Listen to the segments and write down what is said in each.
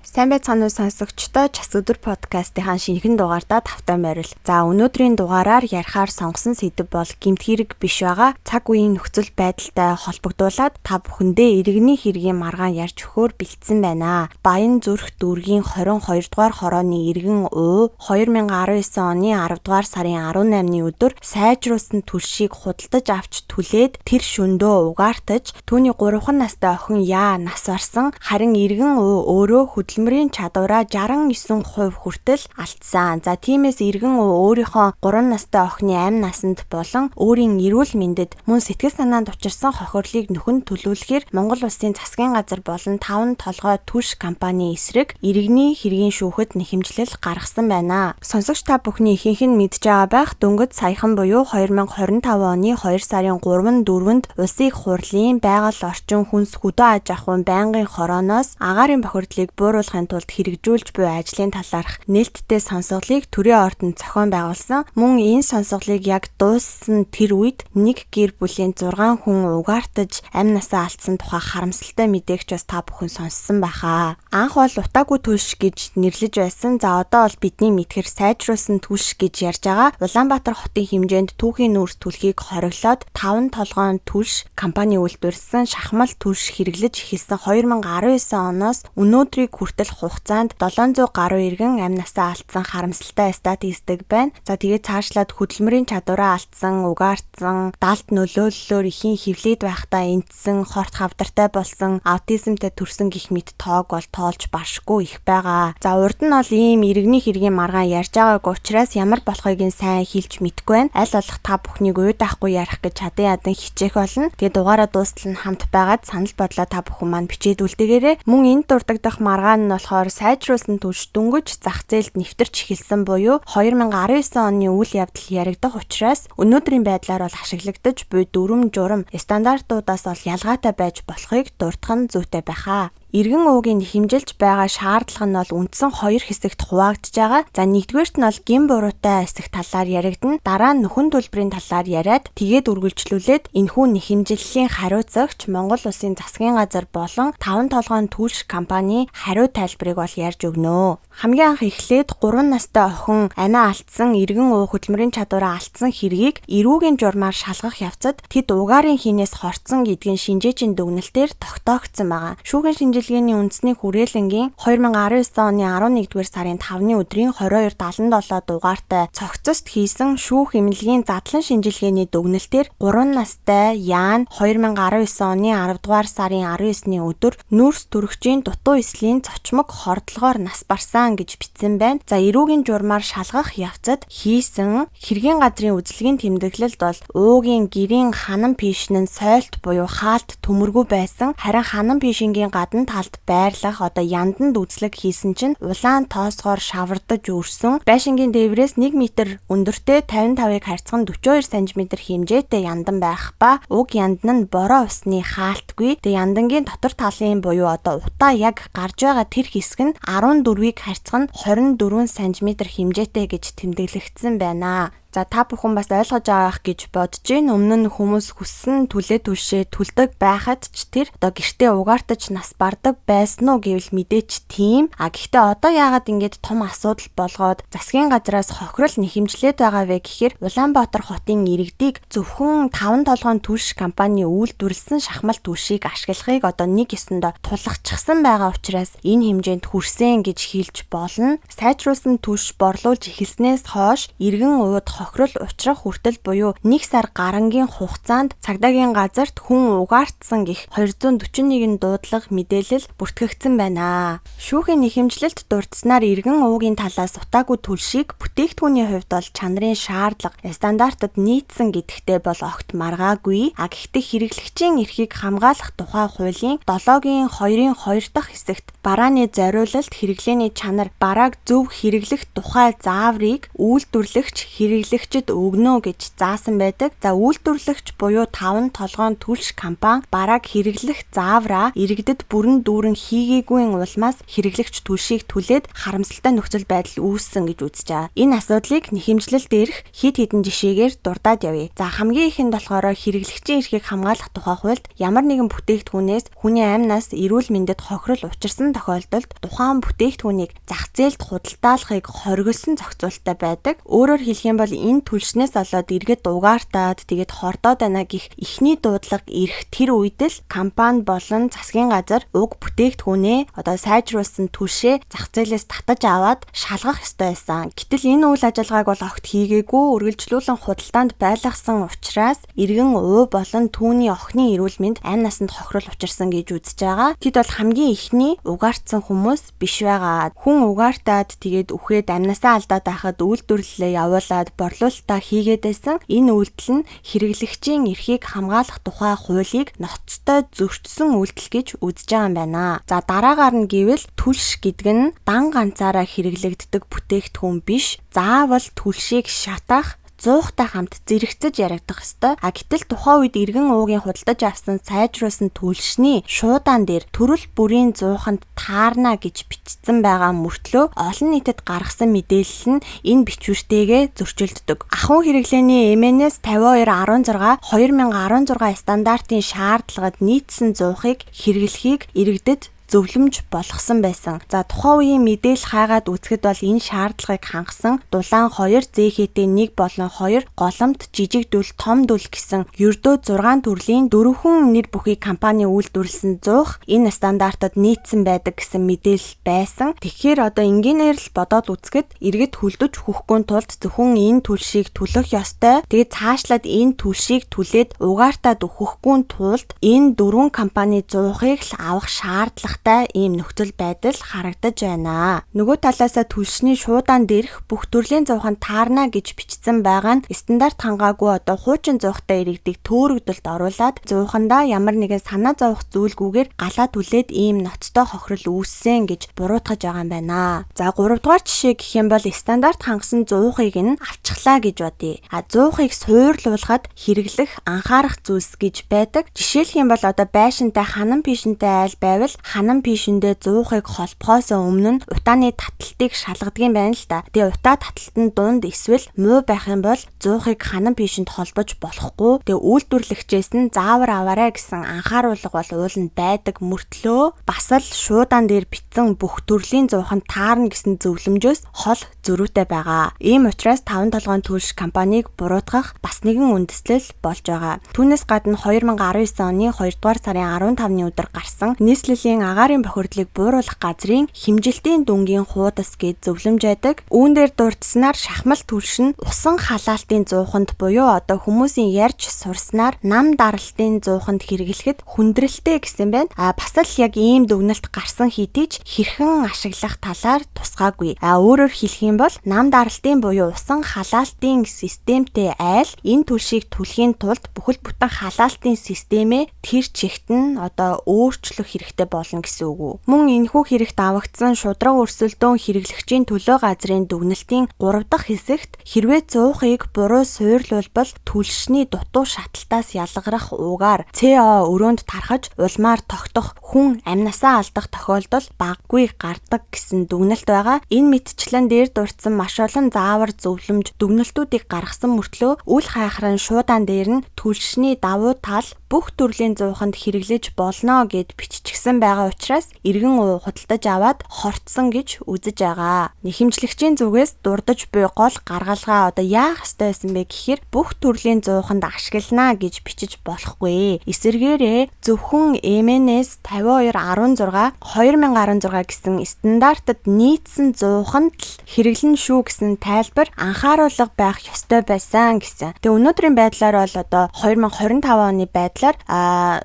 Сайн байцгаана уу сонсогчдоо Час өдөр подкастын шинэхэн дугаартаа тавтай морил. За өнөөдрийн дугаараар ярихаар сонгосон сэдэв бол гэмт хэрэг биш байгаа. Цаг үеийн нөхцөл байдалтай холбогдуулаад та бүхэндээ иргэний хэргийн маргаан ярьж өгөхөөр бэлдсэн байна. Баян зүрх дүүргийн 22 дугаар хорооны иргэн уу 2019 оны 10 дугаар сарын 18-ны өдөр сайжруулсан түлшийг худалдаж авч түлээд тэр шөндөө угаартаж түүний 3 настай охин Яа нас барсан. Харин иргэн уу өөрөө хөдөлмөрийн чадвараа 69% хүртэл алдсан. За тиймээс иргэн өөрийнхөө 3 настай охины амь насанд болон өөрийн эрүүл мэндэд мөн сэтгэл санаанд учирсан хохирлыг нөхөн төлөвлөхөөр Монгол Улсын засгийн газар болон 5 толгой түлш компани эсрэг иргэний хэргийн шүүхэд нэхэмжлэл гаргасан байна. Сонсогч та бүхний ихэнх нь мэдж байгаа байх дөнгөж саяхан буюу 2025 оны 2 сарын 3-4-нд Улсын их хурлын байгаль орчин хүнс хөдөө аж ахуйн байнгын хорооноос агаарын бохирдлыг бууруулахын тулд хэрэгжүүлж буй ажлын талаарх нээлттэй сонсголыг төрийн ордонд зохион байгуулсан. Мөн энэ сонсголыг яг дууссан тэр үед нэг гэр бүлийн 6 хүн угаартаж амь насаа алдсан тухай харамсалтай мэдээгч бас та бүхэн сонссон байхаа. Анх бол утаагүй түлш гэж нэрлэж байсан. За одоо бол бидний мэдхэр сайжруулсан түлш гэж ярьж байгаа. Улаанбаатар хотын хэмжээнд түүхийн нүүрс түлхийг хориглоод 5 толгойн түлш компани үйлдвэрлэсэн шахмал түлш хэрэглэж эхэлсэн 2019 оноос өнөөдрийг хүртэл хугацаанд 700 гаруй иргэн амь насаа алдсан харамсалтай статистик байна. За тэгээд цаашлаад хөдөлмөрийн чадвараа алдсан, угаартсан, далд нөлөөллөөр ихийн хөвлөд байхдаа энтсэн, хорт хавдартай болсон, аутизмтай төрсөн гэх мэт тоог бол тоолж баршгүй их байгаа. За урд нь бол ийм иргэний хэргийн маргаан ярьж байгаагүй учраас ямар болохыг нь сайн хэлж мэдэхгүй байна. Аль болох та бүхнийг уйд авахгүй ярих гэж хадын ядан хичээх болно. Тэгээд дугаараа дуустал нь хамт байгаад санал бодлоо та бүхэн маань бичээд үлдээгээрэй. Мөн энд дурддах маргаан нь болохоор сайжруулсан түлш дөнгөж зах зээлд нэвтэрч эхэлсэн буюу 2019 оны үйл явдал яригдах учраас өнөөдрийн байдлаар бол ашиглагдаж буй дүрм журам стандартуудаас бол ялгаатай байж болохыг дурдах нь зүйтэй байхаа. Иргэн уугийн хэмжилж байгаа шаардлага нь бол үндсэн 2 хэсэгт хуваагдж байгаа. За нэгдүгээрт нь бол гин буруутай хэсэг талаар яригдана. Дараа нь нөхөн төлбөрийн талаар яриад тэгээд үргэлжлүүлээд энэхүү нэхэмжлэлийн хариуцагч Монгол Улсын засгийн газар болон 5 толгойн түлш компани хариу тайлбарыг бол ярьж өгнө. Хамгийн анх эхлээд 3 настай охин амиа алдсан иргэн уу хөдөлмөрийн чадвараа алдсан хэргийг эрүүгийн журмаар шалгах явцад тэд угаарын хийнээс хорцсон гэдгийн шинжээчийн дүгнэлтээр тогтоогдсон байгаа. Шүүхийн шинжилгээний үндэсний хүрээлэнгийн 2019 оны 11-р сарын 5-ны өдрийн 22:77 дугаартай цогцост хийсэн шүүх эмнэлгийн задлан шинжилгээний дүгнэлтээр 3 настай Яан 2019 оны 10-р сарын 19-ний өдөр нүүрс төрөгчийн дутуу эслийн цочмог хордлогоор нас барсан гэж бичсэн байна. За эрүүгийн журмаар шалгах явцад хийсэн хэргийн газрын үзлэгийн тэмдэглэлд бол уугийн гэрийн ханан пишн нь сойлт буюу хаалт төмөргүй байсан. Харин ханан пишингийн гадна талд байрлах янданд үзлэг хийсэн чинь улаан тоосгоор шавардаж өрсөн. Байшингийн дээврээс 1 м өндөртэй 55-ыг харьцан 42 см хэмжээтэй яндан байх ба уг яндан нь бороо усны хаалтгүй. Тэгээ яндангийн дотор талын буюу утаа яг гарч байгаа тэр хэсэг нь 14-ийг харьцан 24 см хэмжээтэй гэж тэмдэглэгдсэн байна. За та бүхэн бас ойлгож байгаах гэж бодож байна. Өмнө нь хүмүүс хүссэн түлээ түлшээ түлдэг байхад ч тэр гэртээ угаартаж нас бардаг байсан уу гэвэл мэдээч тийм. Гэхдээ одоо яагаад ингэж том асуудал болгоод засгийн газраас хохирол нэхэмжлээд байгаа вэ гэхээр Улаанбаатар хотын иргэдийг зөвхөн 5 толгойн түлш компани үйлдвэрлэсэн шахмал түлшийг ашиглахыг нэг ёсонд тулгачсан байгаа учраас энэ хэмжээнд хүрсэн гэж хэлж болно. Сайжруулсан түлш борлуулж эхэлснээс хойш иргэн ууд хохирол учрах хүртэл буюу 1 сар гарангийн хугацаанд цагдаагийн газарт хүн угаартсан гэх 241 дуудлага мэдээлэл бүртгэгдсэн байна. Шүүхийн нэхэмжлэлт дурдсанаар иргэн уугийн талаас утаагүй түлшийг бүтээгдэхүүний хувьд бол чанарын шаардлага стандартад нийцсэн гэдэгтээ бол огт маргаагүй. Гэхдээ хэрэглэгчийн эрхийг хамгаалах тухай хуулийн 7-гийн 2-ын 2 дахь хэсэгт барааны зориулалт хэрэглээний чанар барааг зөв хэрэглэх тухай зааврыг үйлдвэрлэгч хэрэглэгч хэрэглэгчид өгнө гэж заасан байдаг. За үйлдвэрлэгч буюу 5 толгойн түлш компани бараг хэрэглэх заавраа иргэдэд бүрэн дүүрэн хийгээгүй улмаас хэрэглэгч түлшийг түлээд харамсалтай нөхцөл байдал үүссэн гэж үзэж байгаа. Энэ асуудлыг нэхэмжлэл дээрх хэд хэдэн жишээгээр дурдаад явъя. За хамгийн ихэнд болохоор хэрэглэгчийн эрхийг хамгаалах тухай хуульд ямар нэгэн бүтээгдэхүүнээс хүний амьнаас эрүүл мэндэд хохирол учирсан тохиолдолд тухайн бүтээгдэхүүнийг зах зээлд худалдаалахыг хориглосон зохицуулттай байдаг. Өөрөөр хэлэх юм бол энэ түлшнээс болоод иргэд угаартаад тэгээд хордоод байна гэх эхний дуудлага ирэх тэр үед л компани болон засгийн газар уг бүтээгдэхүүнээ сайжруулсан түлшээ зах зээлээс татаж аваад шалгах ёстой байсан. Гэтэл энэ үйл ажиллагааг бол огт хийгээгүй, үргэлжлүүлэн худалдаанд байлгасан учраас иргэн уу болон түүний охины эрүүл мэнд амь насанд хохирол учирсан гэж үзэж байгаа. Тэд бол хамгийн ихний угаартсан хүмүүс биш байгаа. Хүн угаартаад тэгээд үхээд амнасаа алдаад байхад үйлдвэрлэлээ явуулаад борлуулалтаа хийгээд байсан. Энэ үйлдэл нь хэрэглэгчийн эрхийг хамгаалах тухай хуулийг ноцтой зөрчсөн үйлдэл гэж үзэж байгаа юм байна. За дараагаар нь гэвэл түлш гэдэг нь дан ганцаараа хэрэглэгддэг бүтээгдэхүүн биш. Заавал түлшийг шатах зуухтай хамт зэрэгцэж яригдах ёстой. Гэтэл тухайн үед иргэн уугийн худалдаж авсан сайжруулсан түлшний шуудаан дээр төрөл бүрийн зууханд таарна гэж бичсэн байгаа мөртлөө олон нийтэд гаргасан мэдээлэл нь энэ бичвэртэйгээ зөрчилддөг. Ахуйн хэрэглээний MNS 5216 2016 стандартын шаардлагад нийцсэн зуухыг хэрэглэхийг иргэдэд зөвлөмж болгосон байсан. За тухайн үеийн мэдээлэл хайгаад үзэхэд бол энэ шаардлагыг хангасан дулаан 2 зээхэтээ 1 болон 2 голомт жижиг дүл том дүл гэсэн ердөө 6 төрлийн 4 нэр бүхий компани үйлдвэрлэсэн зуух энэ стандартад нийцсэн байдаг гэсэн мэдээлэл байсан. Тэгэхээр энгийнээр л бодоод үзэхэд иргэд хөлдөж хөхгүй тулд зөвхөн энэ түлшийг түлэх ёстой. Тэгээд цаашлаад энэ түлшийг түлээд угаартаад өгөхгүй тулд энэ 4 компани зуухыг л авах шаардлага ийм нөхцөл байдал харагдаж байна. Нөгөө талаасаа түлшний шуудаан дээрх бүх төрлийн зууханд таарна гэж бичсэн байгаа нь стандарт хангаагүй хуучин зуухтай иргэдийг төөрөгдөлд оруулаад зуухандаа ямар нэгэн санаа зовох зүйлгүйгээр галаа түлээд ийм ноцтой хохирол үүссэн гэж буруутгаж байгаа юм байна. За 3 дугаар жишээ гэх юм бол стандарт хангасан зуухыг нь авчихлаа гэж бодъё. Зуухыг суурлуулахад хэрэглэх анхаарах зүйлс гэж байдаг. Жишээлх юм бол байшинтай ханан пишинтэй айл байвал ханан пишиндээ зуухыг холбохоос өмнө нь утааны таталтыг шалгадаг юм байна л да. Тэгээ утаа таталтанд дунд эсвэл муу байх юм бол зуухыг ханан пишинд холбож болохгүй. Тэгээ үйлдвэрлэгчээс нь заавар аваарай гэсэн анхааруулга бол ууланд байдаг мөртлөө бас л шуудаан дээр бичсэн бүх төрлийн зууханд таарна гэсэн зөвлөмжөөс хол зөрүүтэй байгаа. Ийм учраас 5 толгойн түлш компанийг буруутгах бас нэгэн үндэслэл болж байгаа. Түүнээс гадна 2019 оны 2 дугаар сарын 15-ны өдөр гарсан нийслэлийн агаарын бохирдлыг бууруулах газрын хэмжилтийн дүнгийн хуудас гэж зөвлөмж байдаг. Үүн дээр дурдсанаар шахмал түлш нь усан халаалтын зууханд буюу хүмүүсийн ярьж сурснаар нам даралтын зууханд хэрэглэхэд хүндрэлтэй гэсэн байна. Бас л яг ийм дүгнэлт гарсан хэдий ч хэрхэн ашиглах талаар тусгаагүй. Өөрөөр хэлэх юм бол нам даралтын буюу усан халаалтын системтэй айл энэ түлшийг түлхийн тулд бүхэл бүтэн халаалтын системээ тэр чигт нь өөрчлөх хэрэгтэй болно гэсэн үг үү. Мөн энэхүү хэрэгт авагдсан шудраг өрсөлдөөн хэрэглэгчийн төлөө газрын дүгнэлтийн 3 дахь хэсэгт хэрвээ зуухыг буруу суурлуулбал түлшний дутуу шаталтаас ялгарах уугаар CO өрөөнд тархаж улмаар тогтох хүн амнасаа алдах тохиолдол баггүй гардаг гэсэн дүгнэлт байгаа. Энэ мэтчлэн дээр дурдсан маш олон заавар зөвлөмж дүгнэлтүүдийг гаргасан мөртлөө үл хайхран шуудаан дээр нь түлшний давуу тал бүх төрлийн зууханд хэрэглэж болно гэд биччихсэн байгаа учраас иргэн уу худалдаж аваад хортсон гэж үзэж байгаа. Нэхэмжлэгчийн зүгээс дурдж буй гол гаргалгаа яах ёстой байсан бэ гэхээр бүх төрлийн зууханд ашиглана гэж бичиж болохгүй. Эсвэргээрээ зөвхөн MNS 5216 2016 гэсэн стандартад нийцсэн зууханд л хэрэглэн шүү гэсэн тайлбар анхааруулга байх ёстой байсан гэсэн. Тэгээ өнөөдрийн байдлаар бол 2025 оны байдлаар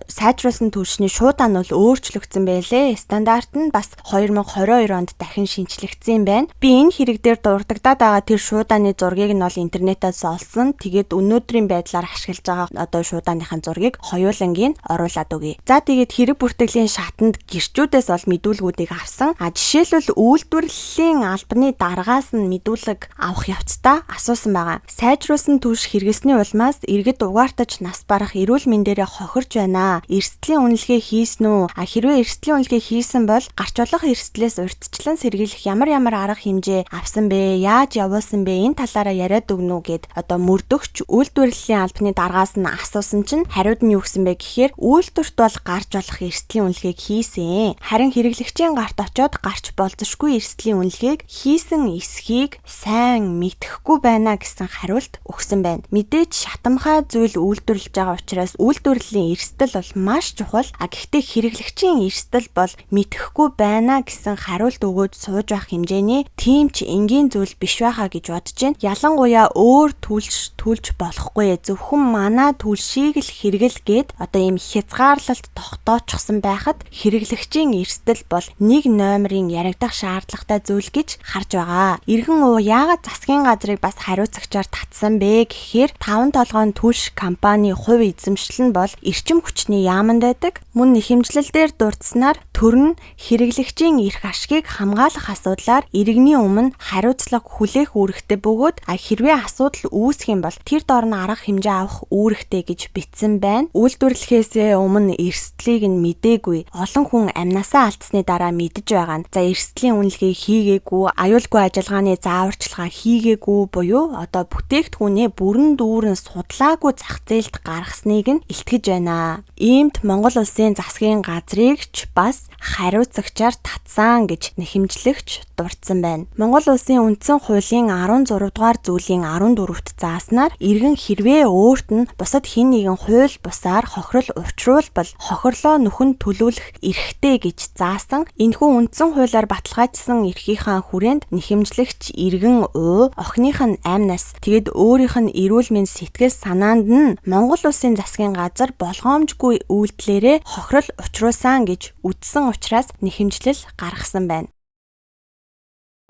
сайжруулсан түлшний шуудаан нь өөрчлөгдсөн байлээ. Стандарт нь бас 2022 онд дахин шинжлэгдсэн байна. Би энэ хэрэг дээр дурддагдаад байгаа тэр шуудааны зургийг нь бол интернетээс олсон. Тэгээд өнөөдрийн байдлаар ашиглаж байгаа одоо шуудааныхын зургийг хоёулангийн оруулаад өгье. За тэгээд хэрэг бүртгэлийн шатанд гэрчүүдээс бол мэдүүлгүүдийг авсан. Жишээлбэл үйлдвэрлэлийн албаны даргаас нь мэдүүлэг авах явцдаа асуусан байгаа. Сайжруулсан түлш хэрэглэсний улмаас иргэд угаартаж нас барах эрүүл мэндээрээ хохирч байна. Эрсдлийн үнэлгээ хийсэн үү? Хэрвээ эрсдлийн үнэлгээ хийсэн бол гарч болох эрсдлээс урьдчилан сэргийлэх ямар арга хэмжээ авсан бэ? Яаж явуулсан бэ? Энэ талаараа яриад өгнө үү гэд одоо мөрдөгч үйлдвэрлэлийн албаны даргаас нь асуусан чинь хариуд нь юу гэсэн бэ гэхээр үйлдвэрт бол гарч болох эрсдлийн үнэлгээг хийсэн. Харин хэрэглэгчийн гарт очоод гарч болзошгүй эрсдлийн үнэлгээг хийсэн эсхийг сайн мэдэхгүй байна гэсэн хариулт өгсөн байна. Мэдээж шатамхай зүйл үйлдвэрлэж байгаа учраас үйлдвэрлэлийн эрсдэл бол маш чухал. Гэхдээ хэрэглэгчийн эрсдэл бол мэдэхгүй байна гэсэн хариулт өгөөд сууж байх хэмжээний тийм ч энгийн зүйл биш байхаа гэж бодож байна. Ялангуяа өөр түлж болохгүй. Зөвхөн манай түлшийг л хэрэгэл гээд одоо ийм хязгаарлалт тогтоочсон байхад хэрэглэгчийн эрсдэл бол нэг номерын яригдах шаардлагатай зүйл гэж харж байгаа. Иргэн уу яагаад засгийн газрыг бас хариуцагчаар татсан бэ гэхээр 5 толгойн түлш компани хувь эзэмшил нь бол эрчим хүчний яаманд байдаг. Мөн нэхэмжлэл дээр дурдсанаар төр нь хэрэглэгчийн эрх ашгийг хамгаалах асуудлаар иргэний өмнө хариуцлага хүлээх үүрэгтэй бөгөөд хэрвээ асуудал үүсэх юм бол тэр дор нь арга хэмжээ авах үүрэгтэй гэж бичсэн байна. Үйлдвэрлэхээс өмнө эрсдлийг нь мэдээгүй. Олон хүн амнасаа алдсны дараа мэдэж байгаа нь. За эрсдлийн үнэлгээ хийгээгүй, аюулгүй ажиллагааны зааварчилгаа хийгээгүй буюу одоо бүтээгдэхүүнээ бүрэн дүүрэн судлаагүй зах зээлд гаргасныг нь илтгэж байна. Иймд Монгол улсын засгийн газрыг ч бас хариуцагчаар татсан гэж нэхэмжлэгч дурдсан байна. Монгол улсын үндсэн хуулийн 16 дугаар зүйлийн 14-т зааснаар иргэн хэрвээ өөрт нь бусад хэн нэгэн хууль бусаар хохирол учруулбал хохирлоо нүхэнд төлүүлэх эрхтэй гэж заасан. Энэхүү үндсэн хуулиар баталгаажсан эрхийнхаа хүрээнд нэхэмжлэгч иргэн охиных нь амнаас тэгэд өөрийнх нь эрүүл мэнд сэтгэл санаанд нь Монгол улсын засгийн газар болгоомжгүй үйлдэлээрээ хохирол учруулсан гэж үзсэн учраас нэхэмжлэл гаргасан байна.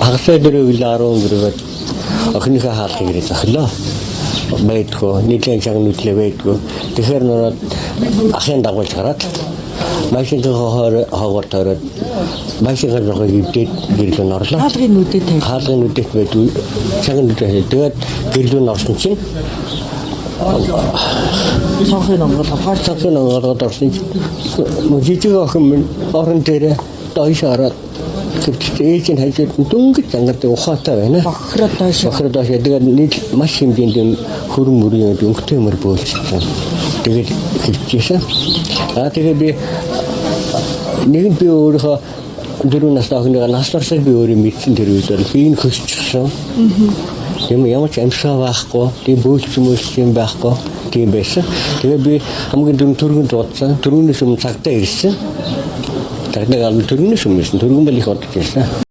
Хагасаа дээр үйл 14-д охиныхаа хаалхыг ирээд захлаа. Байдгүй, нийлэн чанга нүдлээ байдгүй. Тэгэхээр нөрөд ахын дагуулж гараад машинтайгаа хавар тараад машингаа зохиог ивдээд гэрлүүн орлоо. Хаалгын нүдэт байдгүй. Чанга нүдээ. Тэгээд гэрлүүн орсон чинь цонхын онгод орсон чинь жижиг охин минь орон дээрээ дойш хараад ээж нь хажууд дүнгэж зангадаг ухаатай байна. Бохроо доош. Тэгээд нийт маш хэмжээнд хөрөн мөрийн өнгөтэй мөр бөөлчихсэн. Тэгээд хэлчихсэн. Тэгээд би нэгэн би өөрийнхөө 4 настай охиныгаа насларсаа би өөрөө мэдсэн тэр үед бол би энэ хөсчихсэн. Тийм ямар ч амьсгаа байхгүй, тийм бөөлч юм байхгүй, тийм байсан. Тэгээд би хамгийн түргэн дуудсан. Түргэнээс өмнө цагтаа ирсэн. Тэгвэл түргэнээс өмнө түргэн бол их удаж ирсэн.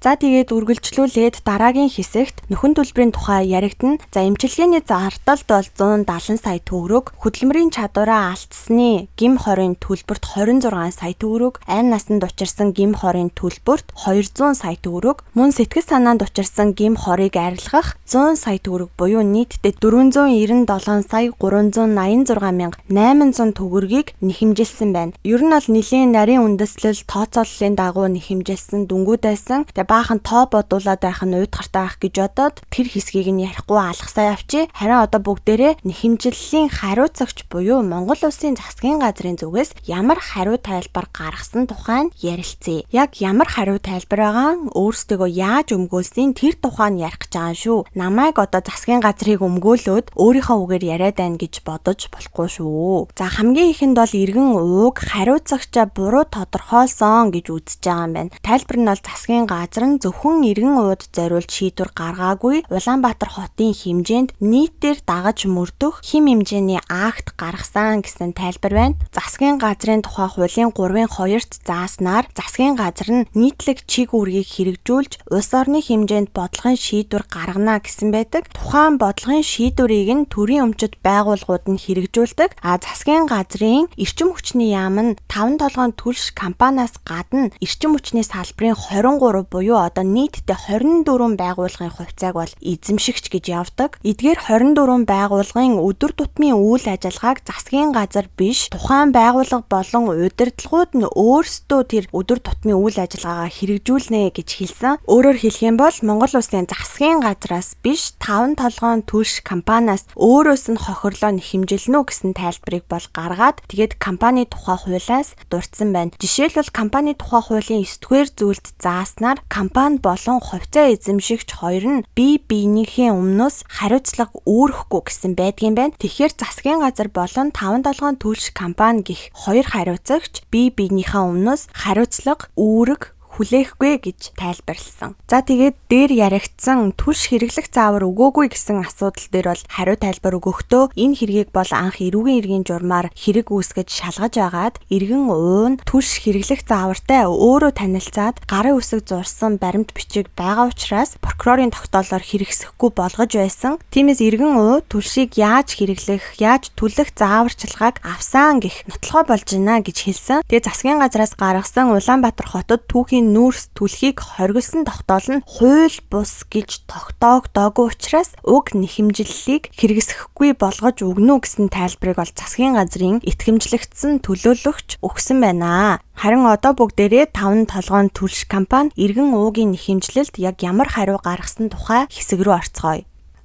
За тэгээд үргэлжлүүлээд дараагийн хэсэгт нөхөн төлбөрийн тухай яригдана. За эмчилгээний зардалд бол 170 сая төгрөг, хөдөлмөрийн чадвараа алдсны гим хорийн төлбөрт 26 сая төгрөг, айн насанд учирсан гим хорийн төлбөрт 200 сая төгрөг, мөн сэтгэл санаанд учирсан гим хорийг арилгах 100 сая төгрөг буюу нийтдээ 497 сая 386 мянга 800 төгрөгийг нэхэмжилсэн байна. Ер нь бол нэлийн нарийн үндэслэл тооцооллын дагуу нэхэмжилсэн дүнгууд байсан. Баахан тоо бодуулаад байх нь уйдгартай байх гэж бодоод тэр хэсгийг нь ярихгүй алгасаа явчи. Харин одоо бүгдээрээ нэхэмжлэлийн хариуцагч буюу Монгол улсын засгийн газрын зүгээс ямар хариу тайлбар гаргасан тухай ярилцъя. Яг ямар хариу тайлбар байгаа өөрсдөө яаж өмгөөлсөн тэр тухай нь ярих гэж байгаа шүү. Намайг одоо засгийн газрыг өмгөөлөөд өөрийнхөө үгээр яриад байна гэж бодож болохгүй шүү. За хамгийн ихэнд бол иргэн ууг хариуцагчаа буруу тодорхойлсон гэж үзэж байгаа юм байна. Тайлбар нь бол засгийн газар газар нь зөвхөн иргэн ууд зориулж шийдвэр гаргаагүй Улаанбаатар хотын хэмжээнд нийтээр дагаж мөрдөх хим хэмжээний акт гаргасан гэсэн тайлбар байна. Засгийн газрын тухай хуулийн 3-2-т зааснаар засгийн газар нь нийтлэг чиг үүргийг хэрэгжүүлж улс орны хэмжээнд бодлогын шийдвэр гаргана гэсэн байдаг. Тухайн бодлогын шийдвэрийг нь төрийн өмчит байгууллагууд нь хэрэгжүүлдэг. Засгийн газрын эрчим хүчний яам нь 5 толгойн түлш компаниас гадна эрчим хүчний салбарын 23 буюу одоо нийтдээ 24 байгууллагын хувьцааг бол эзэмшигч гэж явдаг. Эдгээр 24 байгууллагын өдөр тутмын үйл ажиллагааг засгийн газар биш тухайн байгууллага болон удирдлагууд нь өөрсдөө тэр өдөр тутмын үйл ажиллагаагаа хэрэгжүүлнэ гэж хэлсэн. Өөрөөр хэлэх юм бол Монгол улсын засгийн газраас биш 5 толгойн түлш компаниас өөрөөс нь хохирлоо хэмжилнэ гэсэн тайлбарыг бол гаргаад тэгээд компани тухай хуулиас дурдсан байна. Жишээлбэл компани тухай хуулийн 9-р зүйлд зааснаар компани болон хувьцаа эзэмшигч хоёр нь бие биенийхээ өмнөөс хариуцлага үүрэхгүй гэсэн байдгийн байна. Тэгэхээр засгийн газар болон 5 толгойн түлш компани гэх хоёр хариуцагч бие биенийхээ өмнөөс хариуцлага үүрэг хүлээхгүй гэж тайлбарлсан. За тэгээд дээр яригдсан түлш хэрэглэх заавар өгөөгүй гэсэн асуудал дээр бол хариу тайлбар өгөхдөө энэ хэргийг бол анх эрүүгийн иргэн журмаар хэрэг үүсгэж шалгаж агаад иргэн уун түлш хэрэглэх заавартай өөрөө танилцаад гарын үсэг зурсан баримт бичиг байгаа учраас прокурорын тогтоолоор хэрэгсэхгүй болгож байсан. Тиймээс иргэн уу түлшийг яаж хэрэглэх, яаж түлэх зааварчилгааг авсан гэх нотлохоо болж байна гэж хэлсэн. Тэгээд засгийн газраас гаргасан Улаанбаатар хотод түүхийн нүүрс түлхийг хоригдсон тогтоол нь хууль бус гэж тогтоогдоогүй учраас уг нэхэмжлэлийг хэрэгсэхгүй болгож өгнө гэсэн тайлбарыг бол засгийн газрын итгэмжлэгдсэн төлөөлөгч өгсөн байна. Харин одоо бүгдээрээ 5 толгойн түлш компани иргэн уугийн нэхэмжлэлд яг ямар хариу гаргасан тухай хэсэг рүү орцгоё.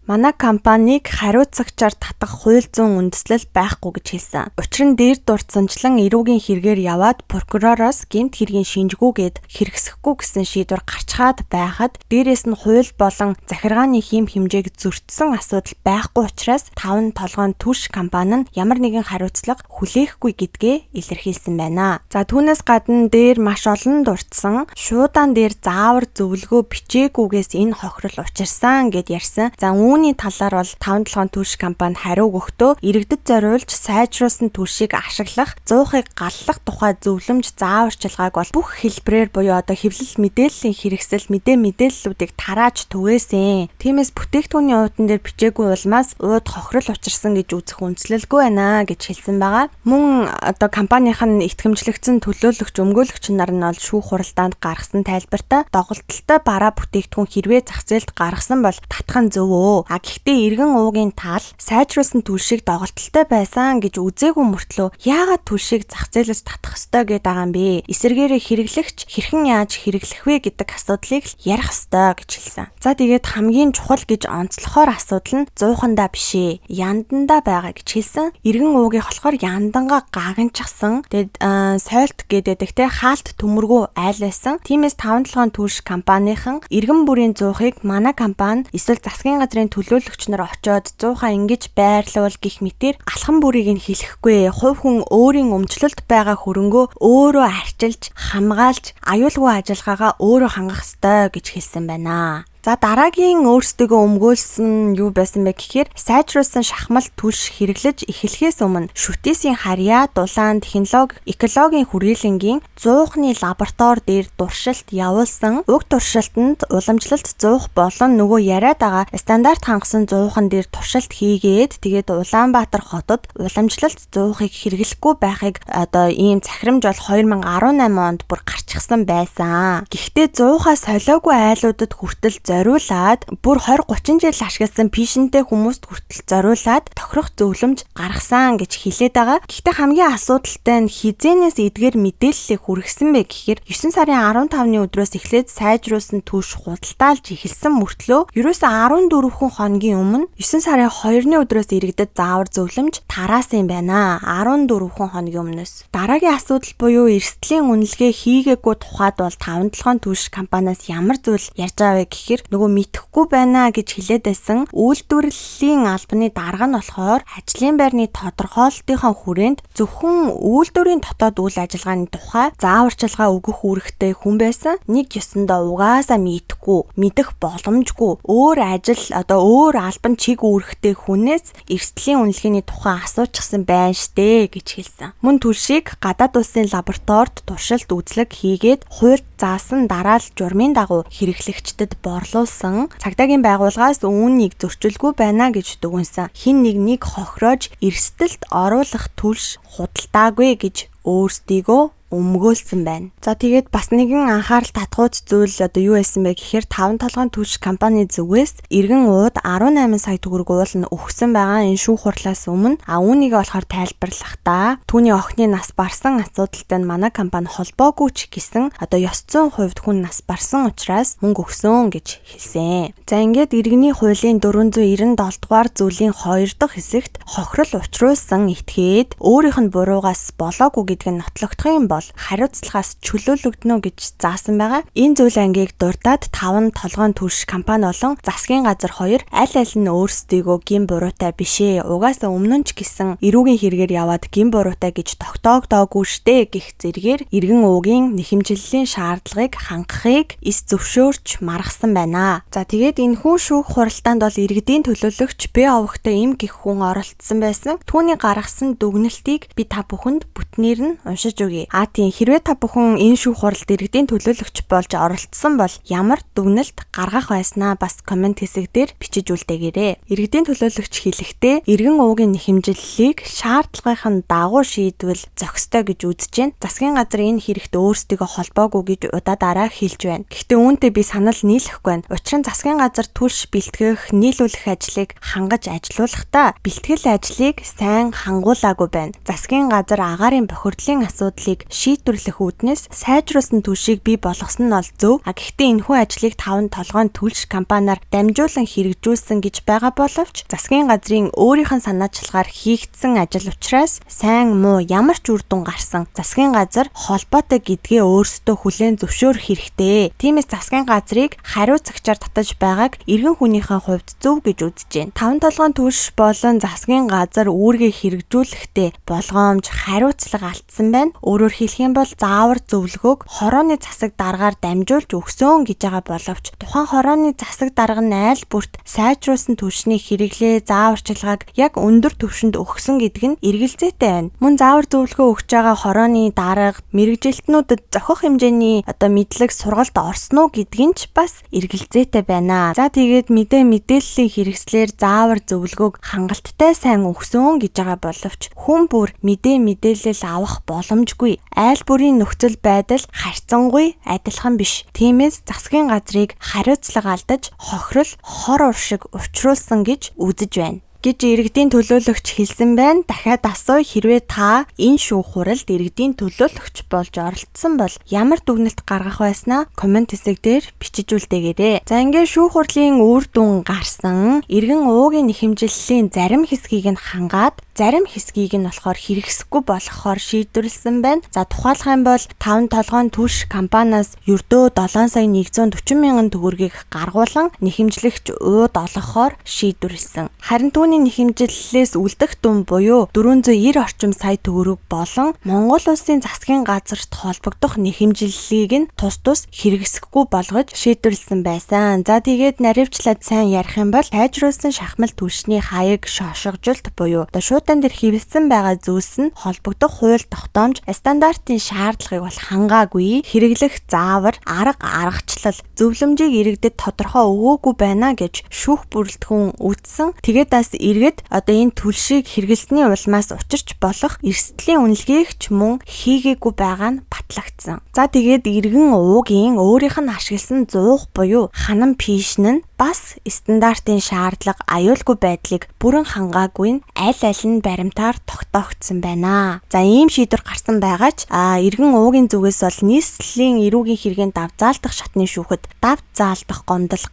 Манай компанийг хариуцагчаар татах хууль зүйн үндэслэл байхгүй гэж хэлсэн. Учир нь дээр дурдсанчлан эрүүгийн хэрэгээр яваад прокуророос гэмт хэргийн шинжгүүгээд хэрэгсэхгүй гэсэн шийдвэр гарчхаад байхад дээрээс нь хууль болон захиргааны хим хэмжээг зөрчсөн асуудал байхгүй учраас 5 толгойн түлш компани нь ямар нэгэн хариуцлага хүлээхгүй гэдгээ илэрхийлсэн байна. За түүнээс гадна дээр маш олон дурдсан шуудаан дээр заавар зөвлөгөө бичээгүйгээс энэ хохирол учирсан гэд ярьсан. За үүний талаар бол 5 толгойн түлш компани хариу өгөхдөө иргэдэд зориулж сайжруулсан түлшийг ашиглах, 100-ыг галлах тухай зөвлөмж зааварчилгааг бол бүх хэлбэрээр буюу одоо хэвлэл мэдээллийн хэрэгсэл мэдээллүүдийг тарааж түгээсэн. Тиймээс бүтээгдэхүүний уудан дээр бичээгүй улмаас ууд хохирол учирсан гэж үзэх үндслэлгүй байна гэж хэлсэн байгаа. Мөн одоо компанийнх нь итгэмжлэгдсэн төлөөлөгч өмгөөлөгч нар нь бол шүүх хуралдаанд гаргасан тайлбартаа доголдолтой бараа бүтээгдэхүүн хэрвээ зах зээлд гаргасан бол татах нь зөв. Гэхдээ иргэн уугийн тал сайжруулсан түлшийг доголдолтой байсан гэж үзээгүй мөртлөө яагаад түлшийг зах зээлээс татах ёстой гэдэг байгаа юм бэ? Эсвэргээрээ хэрэглэгч хэрхэн яаж хэрэглэх вэ гэдэг асуудлыг л ярих ёстой гэж хэлсэн. За тэгээд хамгийн чухал гэж онцлохоор асуудал нь 100-андаа бишээ, яндандаа байгаа гэж хэлсэн. Иргэн уугийнх болохоор яндангаа гагнчихсан. Тэгээд сойлт гэдэг те хаалт төмөргөө айл байсан. Тиймээс 5 толгойн түлш компанийн иргэн бүрийн 100-ыг манай компани эсвэл засгийн газрын төлөөлөгч нар очоод 100-аа ингэж байрлуул гих мэтэр алхам бүрийг нь хэлэхгүй. Хувь хүн өөрийн өмчлөлт байгаа хөрөнгөө өөрөө арчилж, хамгаалж, аюулгүй ажиллагаагаа өөрөө хангах ёстой гэж хэлсэн байна. За дараагийн өөрсдөө өмгөөлсөн юу байсан бэ гэхээр сайжруулсан шахмал түлш хэрэглэж эхлэхээс өмнө шүтээсийн харьяа, дулаан, экологийн хүрээлэнгийн 100-ны лаборатори дээр туршилт явуулсан. Уг туршилтанд уламжлалт 100 болон нөгөө яриад байгаа стандарт хангасан 100-ан дээр туршилт хийгээд тэгээд Улаанбаатар хотод уламжлалт 100-ыг хэрэглэхгүй байхыг одоо ийм захирамж бол 2018 онд бүр гарчихсан байсан. Гэхдээ 100-аас солиогүй айлуудад хүртэл зориулаад бүр 20-30 жил ашигласан пишнтэй хүмүүст хүртэл зориулаад тохирох зөвлөмж гаргасан гэж хэлээд байгаа. Гэхдээ хамгийн асуудалтай нь хизээнээс эдгээр мэдээллийг хүргэсэн бэ гэхээр 9 сарын 15-ны өдрөөс эхлээд сайжруулсан түлш худалдаалж эхэлсэн мөртлөө ерөөсөө 14 хоногийн өмнө 9 сарын 2-ны өдрөөс иргэдэд заавар зөвлөмж тараасан юм байна. 14 хоногийн өмнөөс. Дараагийн асуудал буюу эрсдлийн үнэлгээ хийгээгүй тухайд бол 5 толгойн түлш компаниас ямар зүйл ярьж байгаа вэ гэхээр хэлэхдээ нөгөө мэдэхгүй байна гэж хэлээд байсан үйлдвэрлэлийн албаны дарга нь болохоор ажлын байрны тодорхойлолтынхаа хүрээнд зөвхөн үйлдвэрийн дотоод үйл ажиллагааны тухай зааварчилгаа өгөх үүрэгтэй хүн байсан. Нэг ёсондоо угаасаа мэдэх боломжгүй өөр өөр албан чиг үүрэгтэй хүнээс эрсдлийн үнэлгээний тухай асуучихсан байна штэ гэж хэлсэн. Мөн түлшийг гадаад улсын лабораторид туршилт үзлэг хийгээд хуульд заасан дараал журмын дагуу хэрэглэгчдэд борлуулсан. Цагдаагийн байгууллагаас үүнийг зөрчилгүй байна гэж дүгнсэн. Хин нэг хохироож эрсдэлд оруулах түлш худалдаагүй гэж өөрсдийгөө өмгөөлсөн байна. За тэгээд бас нэгэн анхаарал татгууц зүйл юу байсан бэ гэхээр 5 толгойн түлш компани зүгээс эргэн ууд 18 сая төгрөг уулна өгсөн байгаа энэ шүүх хурлаас өмнө үүнийг болохоор тайлбарлахдаа түүний охины нас барсан асуудалтай нь манай компани холбоогүй ч гэсэн ёс зүйн хувьд хүн нас барсан учраас мөнгө өгсөн гэж хэлсэн. За ингээд иргэний хуулийн 497 дугаар зүйлийн 2 дахь хэсэгт хохирол учруулсан этгээд өөрийнх нь буруугаас болоогүй гэдг нь нотлогдох юм хариуцлагаас чөлөөлөгднө гэж заасан байгаа. Энэ зүйл ангийг дурдаад 5 толгойн түлш компани болон засгийн газар 2 аль нь өөрсдийгөө гин буруутай бишээ. Угаасаа өмнө нь ч гэсэн эрүүгийн хэрэгээр яваад гин буруутай гэж тогтоогдоогүй штэ гэх зэргээр иргэн уугийн нэхэмжлэлийн шаардлагыг хангахыг эс зөвшөөрч маргасан байна. За тэгээд энэ хүн шүүх хуралдаанд бол иргэдийн төлөөлөгч Б овогтой им гэх хүн оролцсон байсан. Түүний гаргасан дүгнэлтийг би та бүхэнд бүтнээр нь уншиж өгье. Тийм хэрвээ та бүхэн энэ шүүх хуралд иргэдийн төлөөлөгч болж оролцсон бол ямар дүгнэлт гаргах байснаа бас комент хэсэг дээр бичиж үлдээгээрэй. Иргэдийн төлөөлөгч хэлэхдээ иргэн уугийн нэхэмжлэлийг шаардлагын дагуу шийдвэл зохистой гэж үзэж байна. Засгийн газар энэ хэрэгт өөрсдийгөө холбоогүй гэж удаадараа хэлж байна. Гэхдээ үүнтэй би санал нийлэхгүй байна. Учир нь засгийн газар түлш бэлтгэх, нийлүүлэх ажлыг хангаж ажилуулахдаа бэлтгэл ажлыг сайн хангуулаагүй байна. Засгийн газар агаарын бохирдлын асуудлыг шийдвэрлэх үүднээс сайжруулсан түлшийг бий болгосон нь бол зөв. Гэхдээ энэхүү ажлыг 5 толгойн түлш компаниар дамжуулан хэрэгжүүлсэн гэж байгаа боловч засгийн газрын өөрийнх нь санаачлагаар хийгдсэн ажил учраас сайн муу ямар ч үр дүн гарсан засгийн газар холбоотой гэдгээ өөрсдөө хүлээн зөвшөөрөх хэрэгтэй. Тиймээс засгийн газрыг хариуцагчаар татаж байгааг иргэн хүнийхээ хувьд зөв гэж үзэж байна. 5 толгойн түлш болон засгийн газар үүргээ хэрэгжүүлэхдээ болгоомж хариуцлага алдсан байна. Өөрөөр хэлэх юм бол заавар зөвлөгөөг хорооны засаг даргаар дамжуулж өгсөн гэж байгаа боловч тухайн хорооны засаг дарга нь айл бүрт сайжруулсан түвшний хэрэглээ зааварчилгааг яг өндөр түвшинд өгсөн гэдэг нь эргэлзээтэй байна. Мөн заавар зөвлөгөө өгч байгаа хорооны дарга мэргэжилтнүүдэд зохих хэмжээний мэдлэг сургалт орсон уу гэдг нь ч бас эргэлзээтэй байна. За тэгээд мэдээллийн хэрэгслэр заавар зөвлөгөөг хангалттай сайн өгсөн гэж байгаа боловч хүн бүр мэдээлэл авах боломжгүй. Айл бүрийн нөхцөл байдал харьцангуй адилхан биш. Тиймээс засгийн газрыг хариуцлага алдаж хохирол хор уршиг учруулсан гэж үзэж байна гэж иргэдийн төлөөлөгч хэлсэн байна. Дахиад асууя, хэрвээ та энэ шүүх хуралд иргэдийн төлөөлөгч болж оролцсон бол ямар дүгнэлт гаргах байснаа комент хэсэг дээр бичиж үлдээгээрэй. За ингээд шүүх хурлын үр дүн гарсан. Иргэн уугийн нэхэмжлэлийн зарим хэсгийг нь хангаад зарим хэсгийг нь болохоор хэрэгсэхгүй болгохоор шийдвэрлсэн байна. За тухайлах юм бол 5 толгойн түлш компаниас ердөө 7,140,000 төгрөгийг гаргуулan нэхэмжлэгч ууд олгохоор шийдвэрлсэн. Харин түүний нэхэмжлэлээс үлдэх дүн буюу 490 орчим сая төгрөг болон Монгол улсын засгийн газарт холбогдох нэхэмжлэлийг нь тус хэрэгсэхгүй болгож шийдвэрлсэн байсан. За тэгээд наривчлаад сайн ярих юм бол сайжруулсан шахмал түлшний хаяг шошгожилт буюу шуудан дээр хэвлсэн байгаа зүйлс нь холбогдох хууль тогтоомж стандартын шаардлагыг бол хангаагүй, хэрэглэх заавар, аргачлал, зөвлөмжийг иргэдэд тодорхой өгөөгүй байна гэж шүүх бүрэлдэхүүн үүссэн. Тэгээд бас иргэд энэ түлшийг хэрэглэсний улмаас учирч болох эрсдлийн үнэлгээг ч мөн хийгээгүй байгаа нь батлагдсан. За тэгээд иргэн уугийн өөрийнх нь ашигласан зуух буюу ханан пиш нь бас стандартын шаардлага аюулгүй байдлыг бүрэн хангаагүй нь аль аль нь баримтаар тогтоогдсон байна. За ийм шийдвэр гарсан байгаа ч иргэн уугийн зүгээс бол нийслэлийн эрүүгийн хэргийн давзаалдах шатны шүүхэд давж заалдах гомдол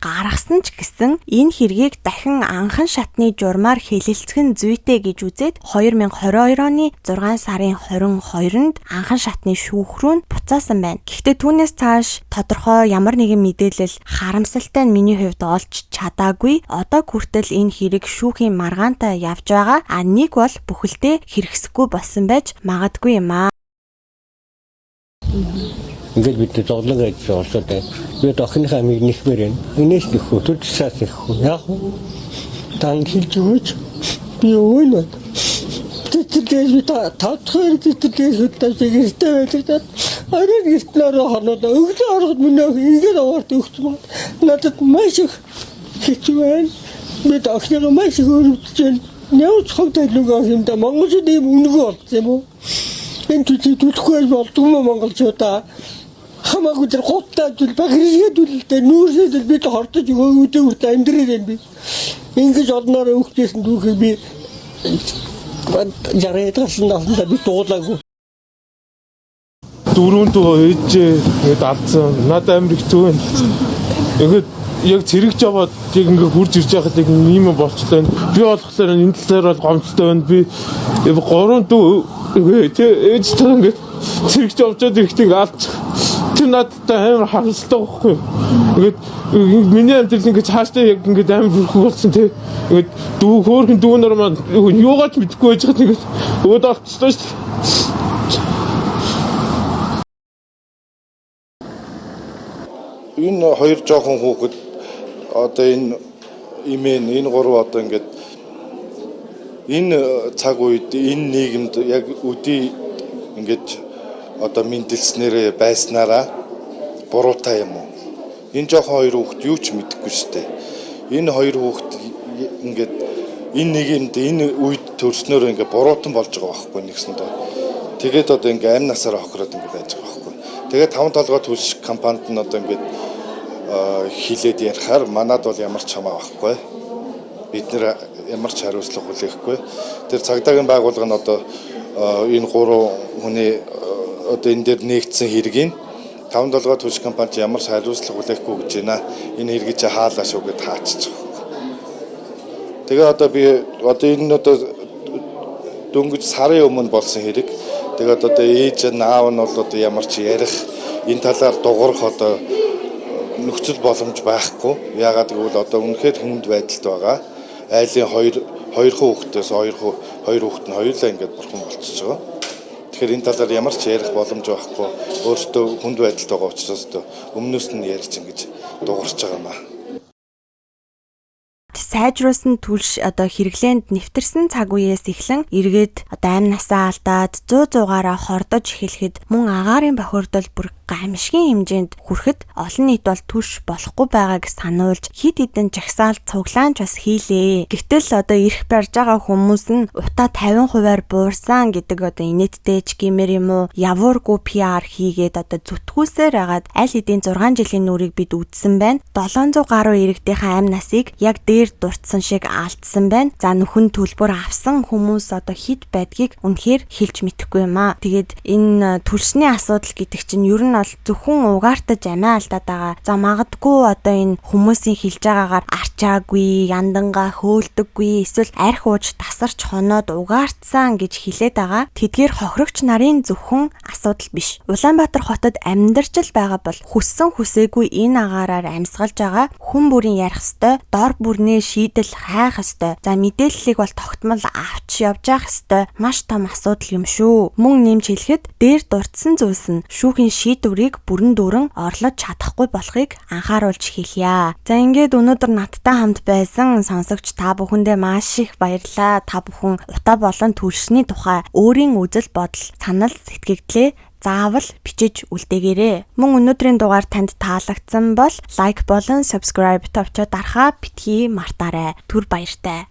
гаргасан ч гэсэн энэ хэргийг дахин анхан шатны журмаар хэлэлцэх нь зүйтэй гэж үзээд 2022 оны 6 сарын 22-нд анхан шатны шүүх рүү буцаасан байна. Гэхдээ түүнээс цааш тодорхой ямар нэгэн мэдээлэл харамсалтай нь миний хувьд олж чадаагүй. Одоо хүртэл энэ хэрэг шүүхийн маргаантай явж байгаа. Нэг бол бүхэлдээ хэрэгсэхгүй болсон байж магадгүй юм аа. Ингээд бид зоглог гэж орсод байна. Би охиныхаа амийг нэхмээр байна. Энэс нэхүү, төдсөөс нэхүү. Яг тань хэлж өгөөч. Би өөөнө. Тэтгэж таатхаар тэтгэж хөтөлтэй байдаг. Ариг гэртлээр хоноод өглөө ороход минь ингээд аваад өгсөн. Надад маш их хэцүү байна. Би охиныхаа маш их өрөвдөж байна. Яавч хавтаа нүгөө юмда Монголд ийм үнэгүй болсон юм уу? Энэ төлөхгүй болдгоо монголчуудаа хамаагүй тэр хоттой багрийгээд үлдээ нүүрсэд бид хортож өгөөдөө үрдэ амьдрал юм би. Ингэж одноор өгчээсэн дүүхээ би жарээд гарсандаа би дуулаагүй. Дөрөв ээжээ алдсан. Надад амар хэцүү байна. Ингээд яг цэрэгж аваад яг ингээ хурж ирж байхад яг ийм болчихлоо. Би болохоор энэ талаар бол гомцтой байна. Би 3 дүү ээжтэй ингээ цэрэгж авчаад ихтэй алдчих. Тэр надад амар харамсалтай байхгүй. Ингээд миний амьдрал ингээ цаашдаа яг ингээ амар бүрхүү болсон тий. Ингээд дүү хөөрхөн дүүнөр маань юугаач мэдэхгүй байж байгаа тэгээд өөдөө авчихсан шүү дээ. Энэ хоёр жоохон хүүхэд одоо энэ гурав одоо ингээд энэ цаг үед энэ нийгэмд яг өдий ингээд одоо мэндэлснээр байснараа буруутай юм уу? Энэ жоохон хоёр хүүхэд юу ч мэдэхгүй шүү дээ. Энэ хоёр хүүхэд ингээд энэ нийгэмд энэ үед төрснөөр ингээд буруутан болж байгаа байхгүй нэгсэндээ. Тэгээд одоо ингээд амь насаараа хохироод ингээд байж байгаа байхгүй. Тэгээд 5 толгой төлш компанид нь одоо ингээд хилээд ярихаар манад бол ямар ч хамаа байхгүй. Бид нэр ямар ч хариуцлага хүлээхгүй. Тэр цагдаагийн байгууллага нь одоо энэ 3 хүний одоо энэ дээр нэгдсэн хэргийг 5 толгой төлш компанид ямар ч хариуцлага хүлээхгүй гэж байна. Энэ хэргийг чи хаалаа шүү гэд хаачиж байгаа. Тэгээ одоо би энэ дөнгөж сарын өмнө болсон хэрэг. Тэгээд одоо ээж наав нь бол одоо ямар ч ярих энэ талаар дуурах одоо нөхцөл боломж байхгүй. Яагаад гэвэл одоо үнэхээр хүнд байдалд байгаа. Айлын 2 хүүхдээс 2 хүүхэд нь хоёулаа ингээд бурхан болчихж байгаа. Тэгэхээр энэ талаар ямар ч ярих боломж байхгүй. Өөртөө хүнд байдалд байгаа учраас өмнөөс нь ярьж ингэж дуурч байгаа юм аа. Сайжруулсан түлш одоо хэрэглээнд нэвтэрсэн цаг үеэс эхлэн эргээд одоо амь насаа алдаад 100-100-аараа хордож эхлэхэд мөн агаарын бохирдол бүр гамшигын хэмжээнд хүрэхэд олон нийт бол түлш болохгүй байгааг сануулж хид хідэн жагсаалт цуглаанч бас хийлээ. Гэтэл одоо ирэх барьж байгаа хүмүүс нь утаа 50%-аар буурсан гэдэг одоо инээдтэй ч гэмээр юм уу явуургүй PR хийгээд одоо зүтгүүлсээр агаад аль хэдийн 6 жилийн нүрийг бид үдсэн байна. 700 гаруй иргэдийнхээ амь насыг яг дээр дурдсан шиг алдсан байна. За нөхөн төлбөр авсан хүмүүс одоо хид байдгийг үнэхээр хэлж мэдэхгүй юм аа. Тэгээд энэ түлшний асуудал гэдэг чинь ер нь бол зөвхөн угаартаж амиа алдаад байгаа. За магадгүй одоо энэ хүмүүсийн хэлж байгаагаар арчаагүй, яндангаа хөөлдөггүй, эсвэл арх ууж тасарч хоноод угаартсан гэж хэлээд байгаа. Тэдгээр хохирогч нарын зөвхөн асуудал биш. Улаанбаатар хотод амьдарч л байгаа бол хүссэн хүсээгүй энэ агаараар амьсгалж байгаа хүн бүрийн ярих ёстой, дор бүрнээ шийдэл хайх ёстой. За мэдээллийг бол тогтмол авч явж явах ёстой. Маш том асуудал юм шүү. Мөн нэмж хэлэхэд дээр дурдсан зүйлс нь шүүхийн шийдвэрийг бүрэн дүүрэн орлож чадахгүй болохыг анхааруулж хэлье. За ингээд өнөөдөр надтай хамт байсан сонсогч та бүхэндээ маш их баярлалаа. Та бүхэн утаа болон түлшний тухай өөрийн үзэл бодол, санал сэтгэгдлээ заавал бичиж үлдээгээрэй. Мөн өнөөдрийн дугаар танд таалагдсан бол лайк болон subscribe товчоо дарахаа битгий мартаарай. Түр баяртай.